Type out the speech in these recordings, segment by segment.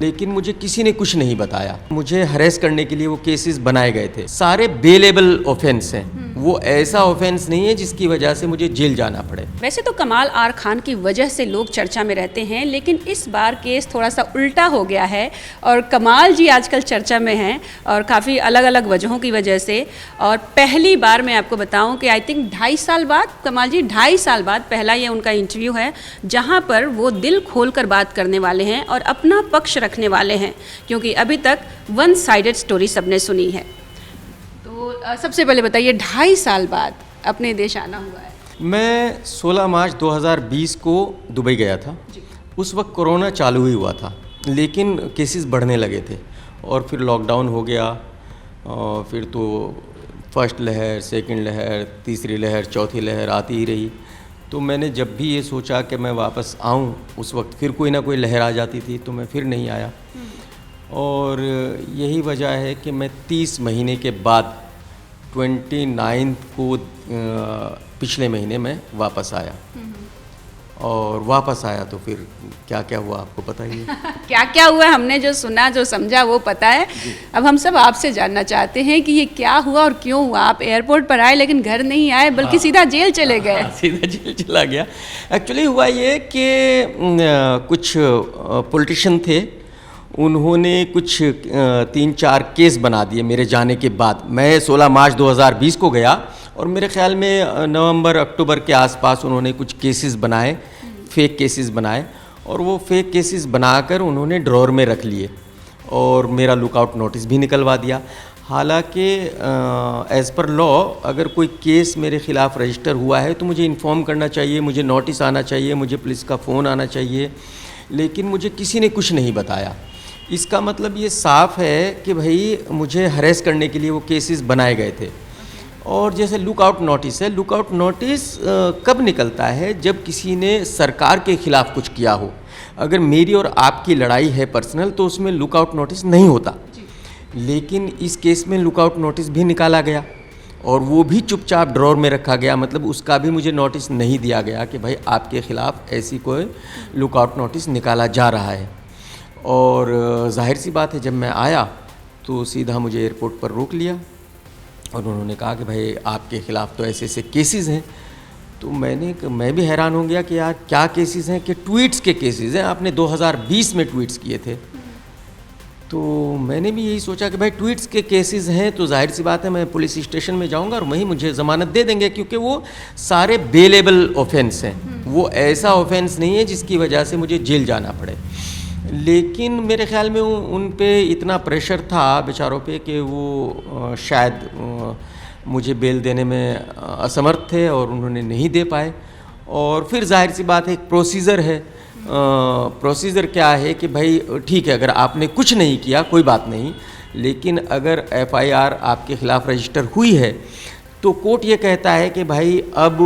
लेकिन मुझे किसी ने कुछ नहीं बताया। मुझे हरेस करने के लिए वो केसेस बनाए गए थे, सारे बेलेबल ऑफेंस हैं। वो ऐसा ऑफेंस नहीं है जिसकी वजह से मुझे जेल जाना पड़े। वैसे तो कमाल आर खान की वजह से लोग चर्चा में रहते हैं, लेकिन इस बार केस थोड़ा सा उल्टा हो गया है और कमाल जी आजकल चर्चा में हैं और काफ़ी अलग अलग वजहों की वजह से। और पहली बार मैं आपको बताऊं कि आई थिंक 2.5 साल बाद, कमाल जी 2.5 साल बाद पहला ये उनका इंटरव्यू है जहां पर वो दिल खोल कर बात करने वाले हैं और अपना पक्ष रखने वाले हैं, क्योंकि अभी तक वन साइडेड स्टोरी सबने सुनी है। तो सबसे पहले बताइए, 2.5 साल बाद अपने देश आना हुआ है। मैं 16 मार्च 2020 को दुबई गया था। उस वक्त कोरोना चालू ही हुआ था, लेकिन केसेस बढ़ने लगे थे और फिर लॉकडाउन हो गया। और फिर तो फर्स्ट लहर, सेकंड लहर, तीसरी लहर, चौथी लहर आती ही रही। तो मैंने जब भी ये सोचा कि मैं वापस आऊँ, उस वक्त फिर कोई ना कोई लहर आ जाती थी, तो मैं फिर नहीं आया। और यही वजह है कि मैं 30 महीने के बाद 29 को पिछले महीने में वापस आया। और वापस आया तो फिर क्या क्या हुआ आपको पता ही है। क्या क्या हुआ, हमने जो सुना जो समझा वो पता है। अब हम सब आपसे जानना चाहते हैं कि ये क्या हुआ और क्यों हुआ। आप एयरपोर्ट पर आए लेकिन घर नहीं आए, बल्कि सीधा जेल चले गए। सीधा जेल चला गया। एक्चुअली हुआ ये कि कुछ पॉलिटिशियन थे, उन्होंने कुछ 3-4 केस बना दिए मेरे जाने के बाद। मैं 16 मार्च 2020 को गया और मेरे ख्याल में नवंबर अक्टूबर के आसपास उन्होंने कुछ केसेस बनाए, फेक केसेस बनाए, और वो फेक केसेस बनाकर उन्होंने ड्रॉअर में रख लिए और मेरा लुकआउट नोटिस भी निकलवा दिया। हालांकि एज़ पर लॉ अगर कोई केस मेरे ख़िलाफ़ रजिस्टर हुआ है तो मुझे इन्फॉर्म करना चाहिए, मुझे नोटिस आना चाहिए, मुझे पुलिस का फ़ोन आना चाहिए, लेकिन मुझे किसी ने कुछ नहीं बताया। इसका मतलब ये साफ़ है कि भाई मुझे हरेस करने के लिए वो केसेस बनाए गए थे। और जैसे लुकआउट नोटिस है, लुकआउट नोटिस कब निकलता है? जब किसी ने सरकार के ख़िलाफ़ कुछ किया हो। अगर मेरी और आपकी लड़ाई है पर्सनल तो उसमें लुकआउट नोटिस नहीं होता, लेकिन इस केस में लुकआउट नोटिस भी निकाला गया और वो भी चुपचाप ड्रॉअर में रखा गया। मतलब उसका भी मुझे नोटिस नहीं दिया गया कि भाई आपके ख़िलाफ़ ऐसी कोई लुकआउट नोटिस निकाला जा रहा है। और जाहिर सी बात है, जब मैं आया तो सीधा मुझे एयरपोर्ट पर रोक लिया और उन्होंने कहा कि भाई आपके ख़िलाफ़ तो ऐसे ऐसे केसेस हैं। तो मैं भी हैरान हो गया कि यार क्या केसेस हैं, कि ट्वीट्स के केसेस हैं। आपने 2020 में ट्वीट्स किए थे। तो मैंने भी यही सोचा कि भाई ट्वीट्स के केसेस हैं तो जाहिर सी बात है मैं पुलिस स्टेशन में जाऊंगा और वहीं मुझे ज़मानत दे देंगे, क्योंकि वो सारे बेलेबल ऑफेंस हैं। वो ऐसा ऑफेंस नहीं है जिसकी वजह से मुझे जेल जाना पड़े। लेकिन मेरे ख़्याल में उन पे इतना प्रेशर था बेचारों पे कि वो शायद मुझे बेल देने में असमर्थ थे और उन्होंने नहीं दे पाए। और फिर जाहिर सी बात है, एक प्रोसीजर है। प्रोसीजर क्या है कि भाई ठीक है, अगर आपने कुछ नहीं किया कोई बात नहीं, लेकिन अगर FIR आपके ख़िलाफ़ रजिस्टर हुई है तो कोर्ट ये कहता है कि भाई अब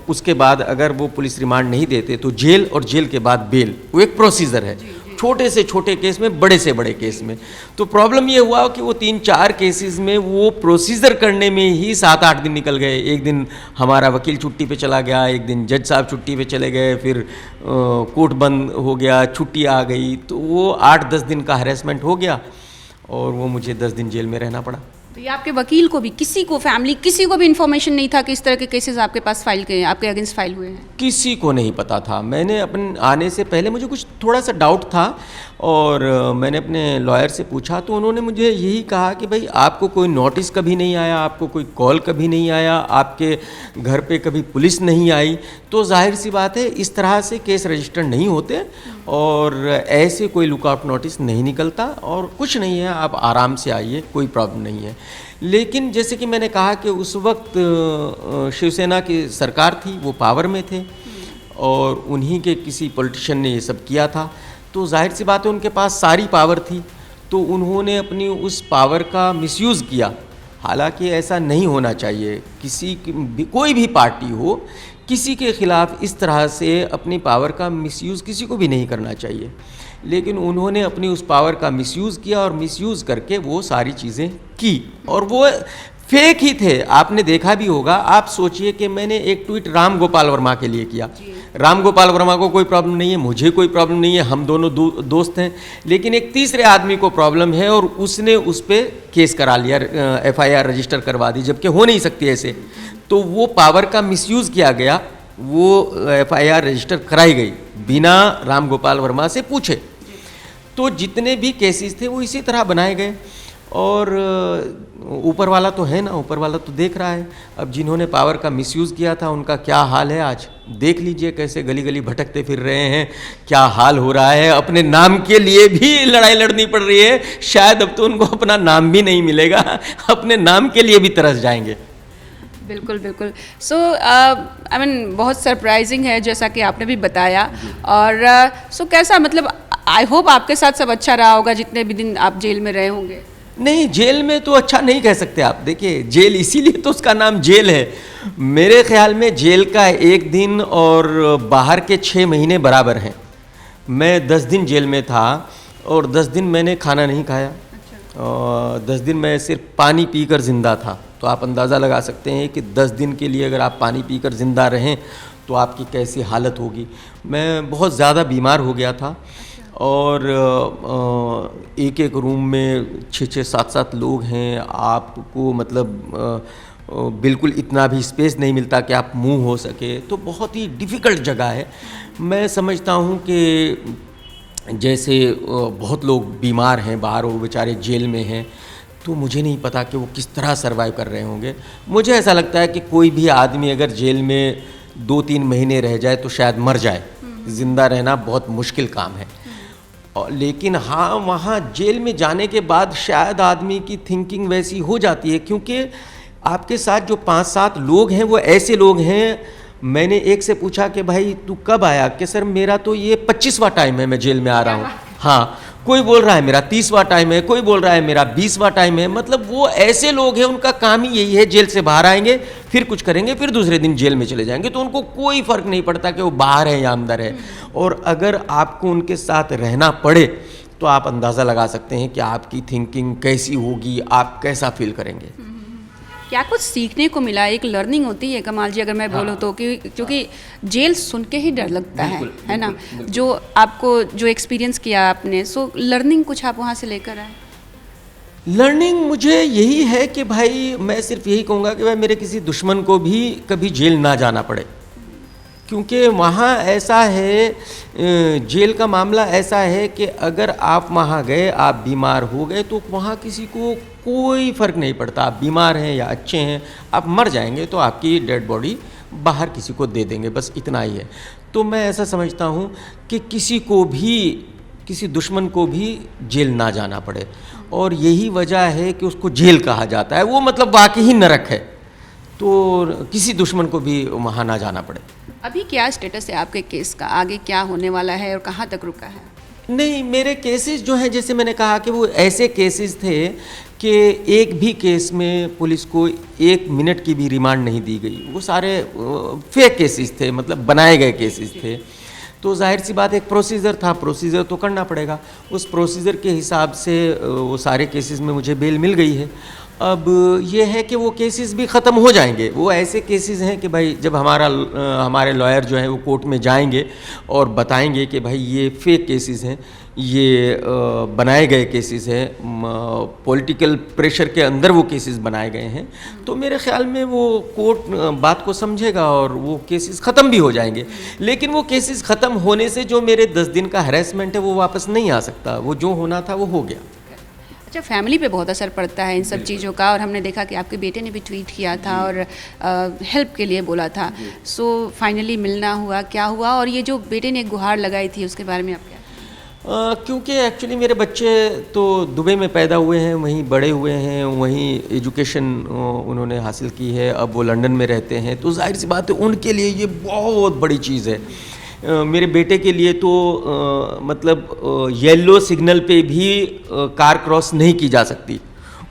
उसके बाद अगर वो पुलिस रिमांड नहीं देते तो जेल, और जेल के बाद बेल। वो एक प्रोसीजर है, छोटे से छोटे केस में, बड़े से बड़े केस में। तो प्रॉब्लम ये हुआ कि वो 3-4 केसेस में वो प्रोसीजर करने में ही 7-8 दिन निकल गए। एक दिन हमारा वकील छुट्टी पे चला गया, एक दिन जज साहब छुट्टी पे चले गए, फिर कोर्ट बंद हो गया, छुट्टी आ गई। तो वो 8-10 दिन का हरेसमेंट हो गया और वो मुझे 10 दिन जेल में रहना पड़ा। तो ये आपके वकील को भी, किसी को, फैमिली, किसी को भी इन्फॉर्मेशन नहीं था कि इस तरह के केसेस आपके पास फाइल किए, आपके अगेंस्ट फाइल हुए हैं? किसी को नहीं पता था। मैंने अपने आने से पहले मुझे कुछ थोड़ा सा डाउट था और मैंने अपने लॉयर से पूछा तो उन्होंने मुझे यही कहा कि भाई आपको कोई नोटिस कभी नहीं आया, आपको कोई कॉल कभी नहीं आया, आपके घर पे कभी पुलिस नहीं आई, तो जाहिर सी बात है इस तरह से केस रजिस्टर नहीं होते और ऐसे कोई लुकआउट नोटिस नहीं निकलता और कुछ नहीं है, आप आराम से आइए, कोई प्रॉब्लम नहीं है। लेकिन जैसे कि मैंने कहा कि उस वक्त शिवसेना की सरकार थी, वो पावर में थे और उन्हीं के किसी पॉलिटिशियन ने ये सब किया था। तो जाहिर सी बात है उनके पास सारी पावर थी, तो उन्होंने अपनी उस पावर का मिसयूज़ किया। हालांकि ऐसा नहीं होना चाहिए, कोई भी पार्टी हो, किसी के ख़िलाफ़ इस तरह से अपनी पावर का मिसयूज़ किसी को भी नहीं करना चाहिए। लेकिन उन्होंने अपनी उस पावर का मिसयूज़ किया और मिसयूज़ करके वो सारी चीज़ें की और वो फेक ही थे। आपने देखा भी होगा। आप सोचिए कि मैंने एक ट्वीट राम गोपाल वर्मा के लिए किया। राम गोपाल वर्मा को कोई प्रॉब्लम नहीं है, मुझे कोई प्रॉब्लम नहीं है, हम दोनों दोस्त हैं, लेकिन एक तीसरे आदमी को प्रॉब्लम है और उसने उस पर केस करा लिया, FIR रजिस्टर करवा दी, जबकि हो नहीं सकती ऐसे। तो वो पावर का मिसयूज़ किया गया, वो FIR रजिस्टर कराई गई बिना राम गोपाल वर्मा से पूछे। तो जितने भी केसेस थे वो इसी तरह बनाए गए, और ऊपर वाला तो है ना, ऊपर वाला तो देख रहा है। अब जिन्होंने पावर का मिसयूज़ किया था उनका क्या हाल है आज देख लीजिए, कैसे गली गली भटकते फिर रहे हैं, क्या हाल हो रहा है। अपने नाम के लिए भी लड़ाई लड़नी पड़ रही है, शायद अब तो उनको अपना नाम भी नहीं मिलेगा, अपने नाम के लिए भी तरस जाएंगे। बिल्कुल बिल्कुल। सो आई मीन बहुत सरप्राइजिंग है जैसा कि आपने भी बताया। और सो कैसा, मतलब आई होप आपके साथ सब अच्छा रहा होगा जितने भी दिन आप जेल में रहे होंगे। नहीं, जेल में तो अच्छा नहीं कह सकते आप। देखिए, जेल इसीलिए तो उसका नाम जेल है। मेरे ख्याल में जेल का एक दिन और बाहर के 6 महीने बराबर हैं। मैं 10 दिन जेल में था और 10 दिन मैंने खाना नहीं खाया। अच्छा। और 10 दिन मैं सिर्फ पानी पीकर ज़िंदा था। तो आप अंदाज़ा लगा सकते हैं कि 10 दिन के लिए अगर आप पानी पीकर ज़िंदा रहें तो आपकी कैसी हालत होगी। मैं बहुत ज़्यादा बीमार हो गया था, और एक एक रूम में 6-6, 7-7 लोग हैं। आपको मतलब बिल्कुल इतना भी स्पेस नहीं मिलता कि आप मूव हो सके। तो बहुत ही डिफ़िकल्ट जगह है। मैं समझता हूँ कि जैसे बहुत लोग बीमार हैं बाहर, वो बेचारे जेल में हैं, तो मुझे नहीं पता कि वो किस तरह सर्वाइव कर रहे होंगे। मुझे ऐसा लगता है कि कोई भी आदमी अगर जेल में 2-3 महीने रह जाए तो शायद मर जाए। ज़िंदा रहना बहुत मुश्किल काम है। लेकिन हाँ, वहाँ जेल में जाने के बाद शायद आदमी की थिंकिंग वैसी हो जाती है, क्योंकि आपके साथ जो 5-7 लोग हैं वो ऐसे लोग हैं। मैंने एक से पूछा कि भाई तू कब आया, कि सर मेरा तो ये 25वां टाइम है मैं जेल में आ रहा हूँ। हाँ, कोई बोल रहा है मेरा 30वां टाइम है, कोई बोल रहा है मेरा 20वां टाइम है। मतलब वो ऐसे लोग हैं, उनका काम ही यही है, जेल से बाहर आएंगे, फिर कुछ करेंगे, फिर दूसरे दिन जेल में चले जाएंगे। तो उनको कोई फ़र्क नहीं पड़ता कि वो बाहर है या अंदर है। और अगर आपको उनके साथ रहना पड़े तो आप अंदाज़ा लगा सकते हैं कि आपकी थिंकिंग कैसी होगी, आप कैसा फील करेंगे। क्या कुछ सीखने को मिला, एक लर्निंग होती है कमाल जी, अगर मैं बोलूँ तो, कि क्योंकि जेल सुन के ही डर लगता है ना। जो आपको जो एक्सपीरियंस किया आपने, सो लर्निंग कुछ आप वहाँ से लेकर आए? लर्निंग मुझे यही है कि भाई मैं सिर्फ यही कहूँगा कि भाई मेरे किसी दुश्मन को भी कभी जेल ना जाना पड़े, क्योंकि वहाँ ऐसा है, जेल का मामला ऐसा है कि अगर आप वहाँ गए, आप बीमार हो गए, तो वहाँ किसी को कोई फ़र्क नहीं पड़ता। आप बीमार हैं या अच्छे हैं, आप मर जाएंगे तो आपकी डेड बॉडी बाहर किसी को दे देंगे, बस इतना ही है। तो मैं ऐसा समझता हूँ कि किसी को भी, किसी दुश्मन को भी जेल ना जाना पड़े, और यही वजह है कि उसको जेल कहा जाता है। वो मतलब वाकई ही नरक है, तो किसी दुश्मन को भी वहाँ ना जाना पड़े। अभी क्या स्टेटस है आपके केस का, आगे क्या होने वाला है और कहाँ तक रुका है? नहीं, मेरे केसेस जो हैं, जैसे मैंने कहा कि वो ऐसे केसेस थे कि एक भी केस में पुलिस को 1 मिनट की भी रिमांड नहीं दी गई। वो सारे फेक केसेस थे, मतलब बनाए गए केसेस थे। तो जाहिर सी बात, एक प्रोसीजर था, प्रोसीजर तो करना पड़ेगा। उस प्रोसीजर के हिसाब से वो सारे केसेस में मुझे बेल मिल गई है। अब ये है कि वो केसेस भी ख़त्म हो जाएंगे। वो ऐसे केसेस हैं कि भाई जब हमारे लॉयर जो हैं वो कोर्ट में जाएंगे और बताएंगे कि भाई ये फेक केसेस हैं, ये बनाए गए केसेस हैं, पॉलिटिकल प्रेशर के अंदर वो केसेस बनाए गए हैं, तो मेरे ख्याल में वो कोर्ट बात को समझेगा और वो केसेस ख़त्म भी हो जाएंगे। लेकिन वो केसेस ख़त्म होने से जो मेरे 10 दिन का हैरेसमेंट है वो वापस नहीं आ सकता। वो जो होना था वो हो गया। अच्छा, फैमिली पे बहुत असर पड़ता है इन सब चीज़ों का, और हमने देखा कि आपके बेटे ने भी ट्वीट किया था और हेल्प के लिए बोला था। सो फाइनली मिलना हुआ, क्या हुआ? और ये जो बेटे ने गुहार लगाई थी उसके बारे में आप क्या? क्योंकि एक्चुअली मेरे बच्चे तो दुबई में पैदा हुए हैं, वहीं बड़े हुए हैं, वहीं एजुकेशन उन्होंने हासिल की है, अब वो लंदन में रहते हैं, तो जाहिर सी बात है उनके लिए ये बहुत बड़ी चीज़ है। मेरे बेटे के लिए तो मतलब येलो सिग्नल पे भी कार क्रॉस नहीं की जा सकती।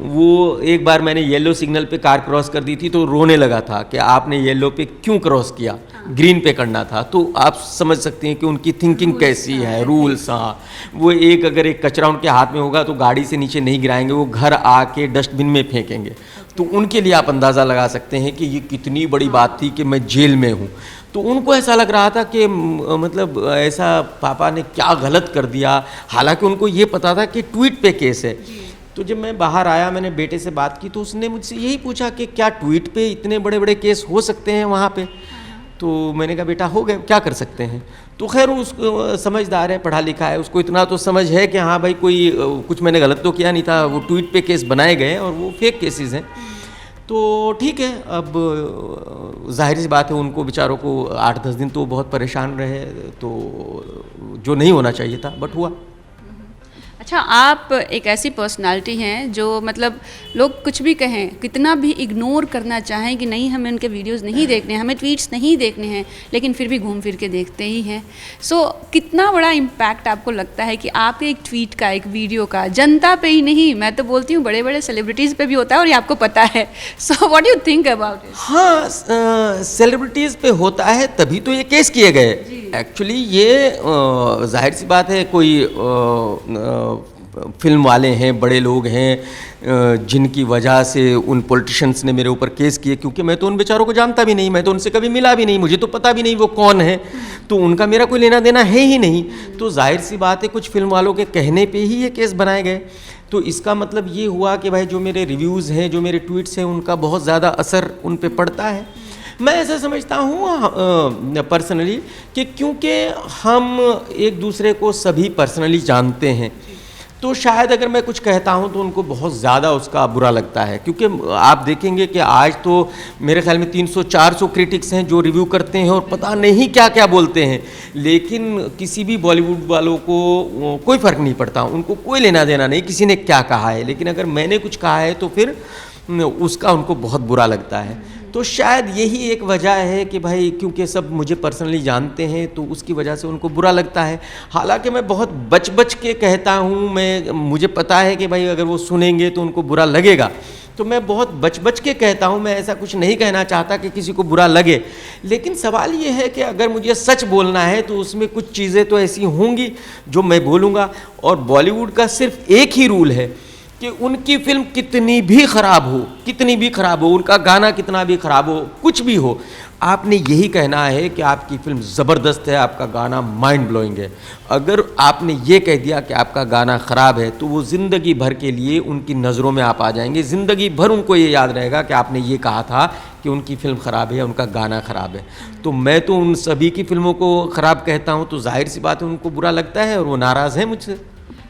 वो एक बार मैंने येलो सिग्नल पे कार क्रॉस कर दी थी तो रोने लगा था कि आपने येलो पे क्यों क्रॉस किया, ग्रीन पे करना था। तो आप समझ सकते हैं कि उनकी थिंकिंग कैसी है, रूल्स। हाँ, वो अगर एक कचरा उनके हाथ में होगा तो गाड़ी से नीचे नहीं गिराएंगे, वो घर आके डस्टबिन में फेंकेंगे। तो उनके लिए आप अंदाज़ा लगा सकते हैं कि ये कितनी बड़ी बात थी कि मैं जेल में हूँ। तो उनको ऐसा लग रहा था कि मतलब ऐसा पापा ने क्या गलत कर दिया, हालांकि उनको ये पता था कि ट्वीट पे केस है। तो जब मैं बाहर आया, मैंने बेटे से बात की तो उसने मुझसे यही पूछा कि क्या ट्वीट पे इतने बड़े बड़े केस हो सकते हैं वहाँ पे। तो मैंने कहा बेटा हो गए, क्या कर सकते हैं। तो खैर उसको समझदार है, पढ़ा लिखा है, उसको इतना तो समझ है कि हाँ भाई कोई कुछ मैंने गलत तो किया नहीं था, वो ट्वीट पे केस बनाए गए और वो फेक केसेस हैं। तो ठीक है, अब जाहिर सी बात है उनको बेचारों को 8-10 दिन तो बहुत परेशान रहे, तो जो नहीं होना चाहिए था बट हुआ। अच्छा, आप एक ऐसी पर्सनालिटी हैं जो मतलब लोग कुछ भी कहें, कितना भी इग्नोर करना चाहें कि नहीं हमें उनके वीडियोस नहीं देखने हैं, हमें ट्वीट्स नहीं देखने हैं, लेकिन फिर भी घूम फिर के देखते ही हैं। सो कितना बड़ा इम्पैक्ट आपको लगता है कि आपके एक ट्वीट का, एक वीडियो का जनता पे ही नहीं, मैं तो बोलती हूँ बड़े बड़े सेलिब्रिटीज़ पे भी होता है और ये आपको पता है। So what do you think about it? हाँ, सेलिब्रिटीज़ पे होता है तभी तो ये केस किए गए। एक्चुअली ये जाहिर सी बात है, कोई फिल्म वाले हैं, बड़े लोग हैं जिनकी वजह से उन पॉलिटिशियंस ने मेरे ऊपर केस किए, क्योंकि मैं तो उन बेचारों को जानता भी नहीं, मैं तो उनसे कभी मिला भी नहीं, मुझे तो पता भी नहीं वो कौन है, तो उनका मेरा कोई लेना देना है ही नहीं। तो जाहिर सी बात है कुछ फिल्म वालों के कहने पे ही ये केस बनाए गए। तो इसका मतलब ये हुआ कि भाई जो मेरे रिव्यूज़ हैं, जो मेरे ट्वीट्स हैं, उनका बहुत ज़्यादा असर उन पे पड़ता है। मैं ऐसा समझता हूँ पर्सनली कि क्योंकि हम एक दूसरे को सभी पर्सनली जानते हैं, तो शायद अगर मैं कुछ कहता हूं तो उनको बहुत ज़्यादा उसका बुरा लगता है। क्योंकि आप देखेंगे कि आज तो मेरे ख्याल में 300-400 क्रिटिक्स हैं जो रिव्यू करते हैं और पता नहीं क्या क्या बोलते हैं, लेकिन किसी भी बॉलीवुड वालों को कोई फ़र्क नहीं पड़ता, उनको कोई लेना देना नहीं किसी ने क्या कहा है। लेकिन अगर मैंने कुछ कहा है तो फिर उसका उनको बहुत बुरा लगता है। तो शायद यही एक वजह है कि भाई क्योंकि सब मुझे पर्सनली जानते हैं तो उसकी वजह से उनको बुरा लगता है। हालांकि मैं बहुत बच बच के कहता हूँ, मुझे पता है कि भाई अगर वो सुनेंगे तो उनको बुरा लगेगा, तो मैं बहुत बच बच के कहता हूँ, मैं ऐसा कुछ नहीं कहना चाहता कि किसी को बुरा लगे। लेकिन सवाल ये है कि अगर मुझे सच बोलना है तो उसमें कुछ चीज़ें तो ऐसी होंगी जो मैं बोलूँगा। और बॉलीवुड का सिर्फ एक ही रूल है कि उनकी फिल्म कितनी भी ख़राब हो, उनका गाना कितना भी ख़राब हो, कुछ भी हो, आपने यही कहना है कि आपकी फिल्म ज़बरदस्त है, आपका गाना माइंड ब्लोइंग है। अगर आपने ये कह दिया कि आपका गाना ख़राब है तो वो ज़िंदगी भर के लिए उनकी नज़रों में आप आ जाएंगे, ज़िंदगी भर उनको ये याद रहेगा कि आपने ये कहा था कि उनकी फ़िल्म ख़राब है, उनका गाना ख़राब है। तो मैं तो उन सभी की फ़िल्मों को ख़राब कहता हूँ, तो जाहिर सी बात है उनको बुरा लगता है और वो नाराज़ हैं मुझसे।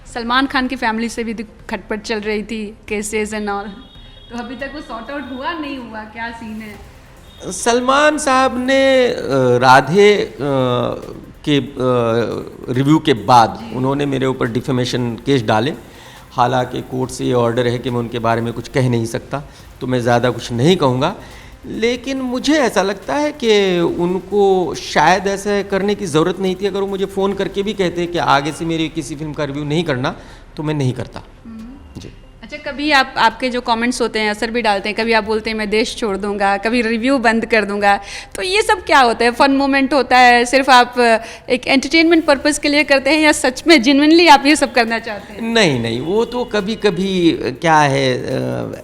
सलमान खान की फैमिली से भी खटपट चल रही थी, केसेस एंड ऑल, तो अभी तक वो सॉर्ट आउट हुआ नहीं हुआ, क्या सीन है? सलमान साहब ने राधे के रिव्यू के बाद उन्होंने मेरे ऊपर डिफेमेशन केस डाले। हालांकि कोर्ट से ये ऑर्डर है कि मैं उनके बारे में कुछ कह नहीं सकता, तो मैं ज़्यादा कुछ नहीं कहूँगा। लेकिन मुझे ऐसा लगता है कि उनको शायद ऐसा करने की ज़रूरत नहीं थी। अगर वो मुझे फ़ोन करके भी कहते कि आगे से मेरी किसी फिल्म का रिव्यू नहीं करना, तो मैं नहीं करता जी। अच्छा, कभी आपके जो कमेंट्स होते हैं असर भी डालते हैं, कभी आप बोलते हैं मैं देश छोड़ दूंगा, कभी रिव्यू बंद कर दूंगा, तो ये सब क्या होता है? फन मोमेंट होता है, सिर्फ आप एक एंटरटेनमेंट पर्पस के लिए करते हैं या सच में जेन्युइनली आप ये सब करना चाहते हैं? नहीं, वो तो कभी कभी क्या है,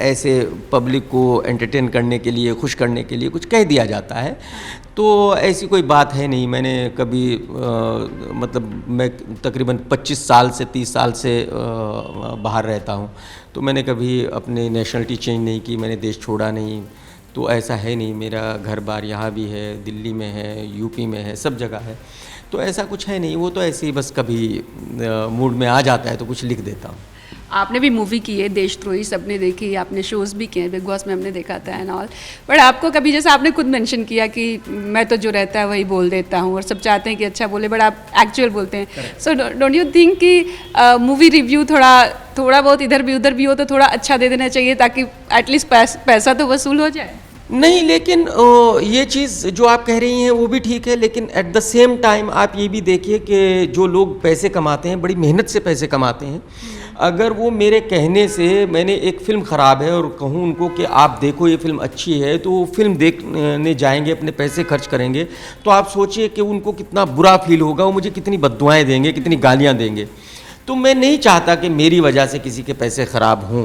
ऐसे पब्लिक को एंटरटेन करने के लिए, खुश करने के लिए कुछ कह दिया जाता है, तो ऐसी कोई बात है नहीं। मैंने कभी मतलब मैं तकरीबन 25 साल से 30 साल से बाहर रहता हूँ, तो मैंने कभी अपनी नेशनलिटी चेंज नहीं की, मैंने देश छोड़ा नहीं, तो ऐसा है नहीं। मेरा घर बार यहाँ भी है, दिल्ली में है, यूपी में है, सब जगह है, तो ऐसा कुछ है नहीं। वो तो ऐसे ही बस कभी मूड में आ जाता है तो कुछ लिख देता हूँ। आपने भी मूवी की है देशद्रोही, सबने देखी, आपने शोज़ भी किए, बिग बॉस में हमने देखा था एंड ऑल, बट आपको कभी, जैसे आपने खुद मेंशन किया कि मैं तो जो रहता है वही बोल देता हूँ और सब चाहते हैं कि अच्छा बोले, बट आप एक्चुअल बोलते हैं। सो डोंट यू थिंक कि मूवी रिव्यू थोड़ा बहुत इधर भी उधर भी हो तो थोड़ा अच्छा दे देना चाहिए ताकि एटलीस्ट पैसा तो वसूल हो जाए? नहीं, लेकिन ये चीज़ जो आप कह रही हैं वो भी ठीक है, लेकिन एट द सेम टाइम आप ये भी देखिए कि जो लोग पैसे कमाते हैं, बड़ी मेहनत से पैसे कमाते हैं, अगर वो मेरे कहने से, मैंने एक फ़िल्म ख़राब है और कहूँ उनको कि आप देखो ये फ़िल्म अच्छी है, तो वो फिल्म देखने जाएंगे, अपने पैसे खर्च करेंगे, तो आप सोचिए कि उनको कितना बुरा फील होगा, वो मुझे कितनी बद्दुआएँ देंगे, कितनी गालियाँ देंगे। तो मैं नहीं चाहता कि मेरी वजह से किसी के पैसे ख़राब हों,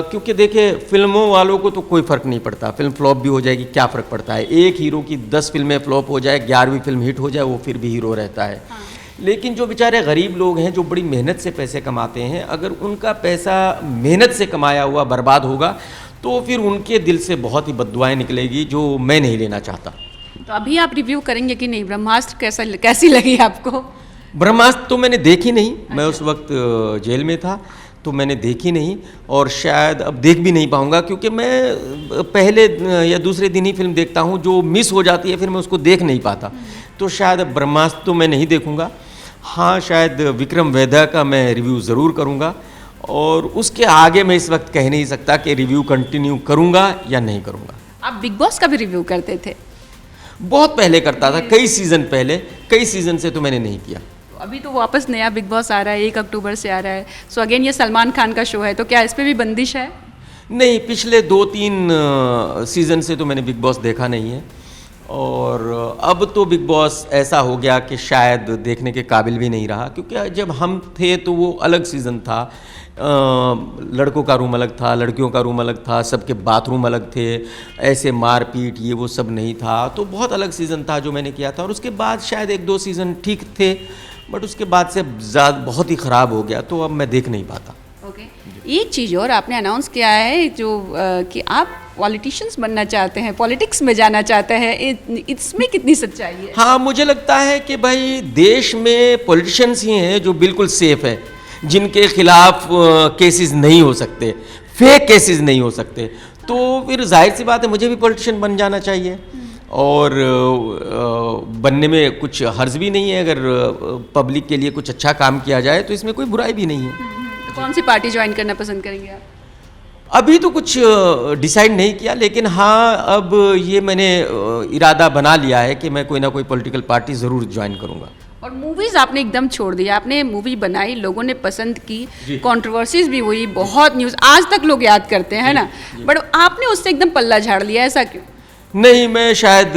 क्योंकि देखिए फिल्मों वालों को तो कोई फ़र्क नहीं पड़ता, फिल्म फ्लॉप भी हो जाएगी, क्या फ़र्क पड़ता है। एक हीरो की 10 फिल्में फ्लॉप हो जाए, 11वीं फिल्म हिट हो जाए, वो फिर भी हीरो रहता है। हाँ। लेकिन जो बेचारे गरीब लोग हैं, जो बड़ी मेहनत से पैसे कमाते हैं, अगर उनका पैसा मेहनत से कमाया हुआ बर्बाद होगा तो फिर उनके दिल से बहुत ही बद्दुआएं निकलेगी, जो मैं नहीं लेना चाहता। तो अभी आप रिव्यू करेंगे कि नहीं, ब्रह्मास्त्र कैसी लगी आपको? ब्रह्मास्त्र तो मैंने देखी नहीं, मैं उस वक्त जेल में था तो मैंने देखी नहीं, और शायद अब देख भी नहीं पाऊँगा, क्योंकि मैं पहले या दूसरे दिन ही फिल्म देखता हूँ, जो मिस हो जाती है फिर मैं उसको देख नहीं पाता। तो शायद अब ब्रह्मास्त्र तो मैं नहीं देखूँगा। हाँ, शायद विक्रम वेधा का मैं रिव्यू ज़रूर करूँगा, और उसके आगे मैं इस वक्त कह नहीं सकता कि रिव्यू कंटिन्यू करूँगा या नहीं करूँगा। आप बिग बॉस का भी रिव्यू करते थे? बहुत पहले करता था, कई सीज़न पहले, कई सीज़न से तो मैंने नहीं किया। तो अभी तो वापस नया बिग बॉस आ रहा है, 1 अक्टूबर से आ रहा है। सो अगेन ये सलमान खान का शो है, तो क्या इस पर भी बंदिश है? नहीं, पिछले 2-3 सीज़न से तो मैंने बिग बॉस देखा नहीं है, और अब तो बिग बॉस ऐसा हो गया कि शायद देखने के काबिल भी नहीं रहा, क्योंकि जब हम थे तो वो अलग सीज़न था। लड़कों का रूम अलग था, लड़कियों का रूम अलग था, सबके बाथरूम अलग थे, ऐसे मारपीट ये वो सब नहीं था, तो बहुत अलग सीज़न था जो मैंने किया था। और उसके बाद शायद 1-2 सीज़न ठीक थे, बट उसके बाद से बहुत ही ख़राब हो गया, तो अब मैं देख नहीं पाता। ओके। एक चीज़ और आपने अनाउंस किया है जो कि आप पॉलिटिशियंस बनना चाहते हैं, पॉलिटिक्स में जाना चाहते हैं, इसमें कितनी सच्चाई है? हाँ, मुझे लगता है कि भाई देश में पॉलिटिशियंस ही हैं जो बिल्कुल सेफ़ हैं, जिनके खिलाफ केसेस नहीं हो सकते, फेक केसेस नहीं हो सकते। तो फिर जाहिर सी बात है मुझे भी पॉलिटिशियन बन जाना चाहिए, और बनने में कुछ हर्ज भी नहीं है। अगर पब्लिक के लिए कुछ अच्छा काम किया जाए तो इसमें कोई बुराई भी नहीं है। तो कौन सी पार्टी ज्वाइन करना पसंद करेंगे आप? अभी तो कुछ डिसाइड नहीं किया, लेकिन हाँ, अब ये मैंने इरादा बना लिया है कि मैं कोई ना कोई पॉलिटिकल पार्टी ज़रूर ज्वाइन करूँगा। और मूवीज़ आपने एकदम छोड़ दी, आपने मूवी बनाई, लोगों ने पसंद की, कंट्रोवर्सीज भी हुई, बहुत न्यूज़ आज तक लोग याद करते हैं, है ना? बट आपने उससे एकदम पल्ला झाड़ लिया, ऐसा क्यों? नहीं, मैं शायद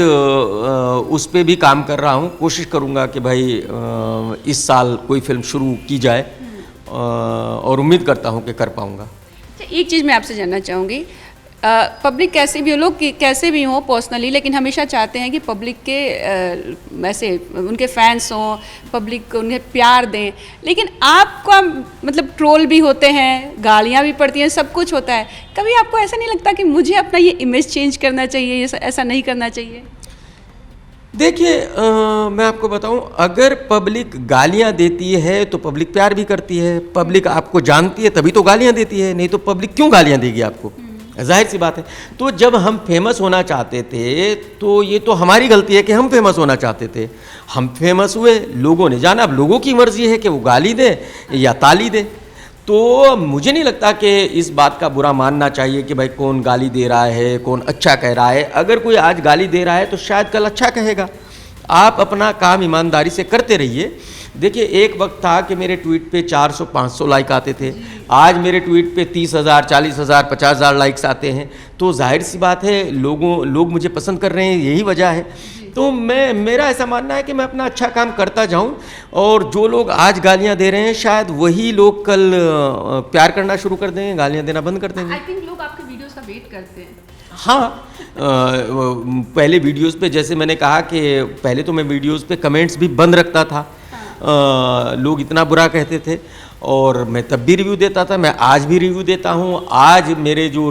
उस पे भी काम कर रहा हूँ, कोशिश करूँगा कि भाई इस साल कोई फिल्म शुरू की जाए, और उम्मीद करता हूँ कि कर पाऊँगा। अच्छा, एक चीज़ मैं आपसे जानना चाहूँगी, पब्लिक कैसे भी हो, लोग कैसे भी हों पर्सनली, लेकिन हमेशा चाहते हैं कि पब्लिक के ऐसे उनके फैंस हों, पब्लिक उन्हें प्यार दें, लेकिन आपका मतलब ट्रोल भी होते हैं, गालियाँ भी पड़ती हैं, सब कुछ होता है। कभी आपको ऐसा नहीं लगता कि मुझे अपना ये इमेज चेंज करना चाहिए, ऐसा नहीं करना चाहिए? देखिए, मैं आपको बताऊं, अगर पब्लिक गालियां देती है तो पब्लिक प्यार भी करती है। पब्लिक आपको जानती है तभी तो गालियां देती है, नहीं तो पब्लिक क्यों गालियां देगी आपको? जाहिर सी बात है। तो जब हम फेमस होना चाहते थे तो ये तो हमारी गलती है कि हम फेमस होना चाहते थे, हम फेमस हुए, लोगों ने जाना, अब लोगों की मर्जी है कि वो गाली दे या ताली दे। तो मुझे नहीं लगता कि इस बात का बुरा मानना चाहिए कि भाई कौन गाली दे रहा है, कौन अच्छा कह रहा है। अगर कोई आज गाली दे रहा है तो शायद कल अच्छा कहेगा। आप अपना काम ईमानदारी से करते रहिए। देखिए, एक वक्त था कि मेरे ट्वीट पे 400-500 लाइक आते थे, आज मेरे ट्वीट पे 30,000, 40,000, 50,000 लाइक्स आते हैं। तो जाहिर सी बात है लोग मुझे पसंद कर रहे हैं, यही वजह है। तो मेरा ऐसा मानना है कि मैं अपना अच्छा काम करता जाऊं, और जो लोग आज गालियां दे रहे हैं शायद वही लोग कल प्यार करना शुरू कर देंगे, गालियां देना बंद कर देंगे। आई थिंक लोग आपके वीडियोस का वेट करते हैं। हाँ, पहले वीडियोस पे जैसे मैंने कहा कि पहले तो मैं वीडियोस पे कमेंट्स भी बंद रखता था। लोग इतना बुरा कहते थे और मैं तब भी रिव्यू देता था, मैं आज भी रिव्यू देता हूँ। आज मेरे जो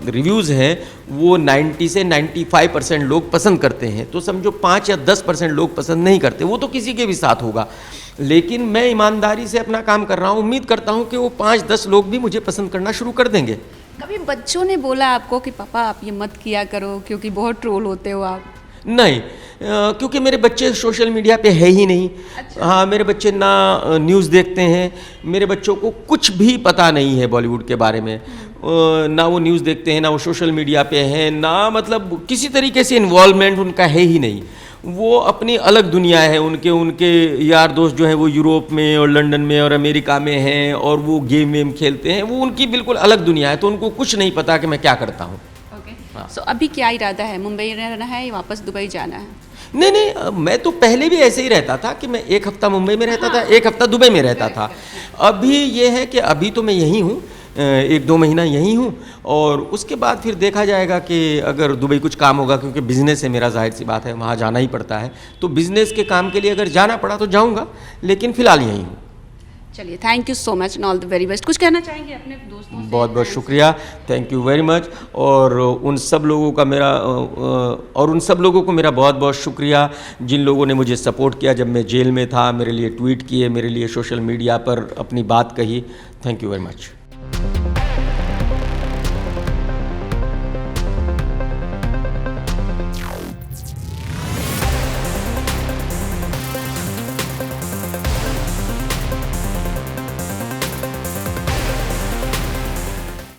रिव्यूज़ हैं वो 90 से 95% लोग पसंद करते हैं। तो समझो 5 या 10% लोग पसंद नहीं करते, वो तो किसी के भी साथ होगा। लेकिन मैं ईमानदारी से अपना काम कर रहा हूँ, उम्मीद करता हूँ कि वो 5-10 लोग भी मुझे पसंद करना शुरू कर देंगे। कभी बच्चों ने बोला आपको कि पापा आप ये मत किया करो क्योंकि बहुत ट्रोल होते हो आप? नहीं, क्योंकि मेरे बच्चे सोशल मीडिया पे है ही नहीं। अच्छा। हाँ, मेरे बच्चे ना न्यूज़ देखते हैं, मेरे बच्चों को कुछ भी पता नहीं है बॉलीवुड के बारे में। ना वो न्यूज़ देखते हैं, ना वो सोशल मीडिया पे हैं, ना मतलब किसी तरीके से इन्वॉल्वमेंट उनका है ही नहीं। वो अपनी अलग दुनिया है, उनके यार दोस्त जो हैं वो यूरोप में और लंदन में और अमेरिका में हैं, और वो गेम वेम खेलते हैं, वो उनकी बिल्कुल अलग दुनिया है। तो उनको कुछ नहीं पता कि मैं क्या करता हूँ। ओके। हाँ। सो अभी क्या इरादा है, मुंबई रहना है या वापस दुबई जाना है? नहीं नहीं, मैं तो पहले भी ऐसे ही रहता था कि मैं एक हफ्ता मुंबई में रहता था, एक हफ्ता दुबई में रहता था। अभी ये है कि अभी तो मैं यहीं हूँ, 1-2 महीना यहीं हूँ, और उसके बाद फिर देखा जाएगा कि अगर दुबई कुछ काम होगा, क्योंकि बिज़नेस है मेरा, जाहिर सी बात है वहाँ जाना ही पड़ता है, तो बिज़नेस के काम के लिए अगर जाना पड़ा तो जाऊँगा, लेकिन फ़िलहाल यहीं हूँ। चलिए, thank you so much and all the very best. कुछ कहना चाहेंगे अपने दोस्तों से? बहुत बहुत शुक्रिया, थैंक यू वेरी मच। और उन सब लोगों को मेरा बहुत बहुत शुक्रिया जिन लोगों ने मुझे सपोर्ट किया जब मैं जेल में था, मेरे लिए ट्वीट किए, मेरे लिए सोशल मीडिया पर अपनी बात कही। Thank you very much.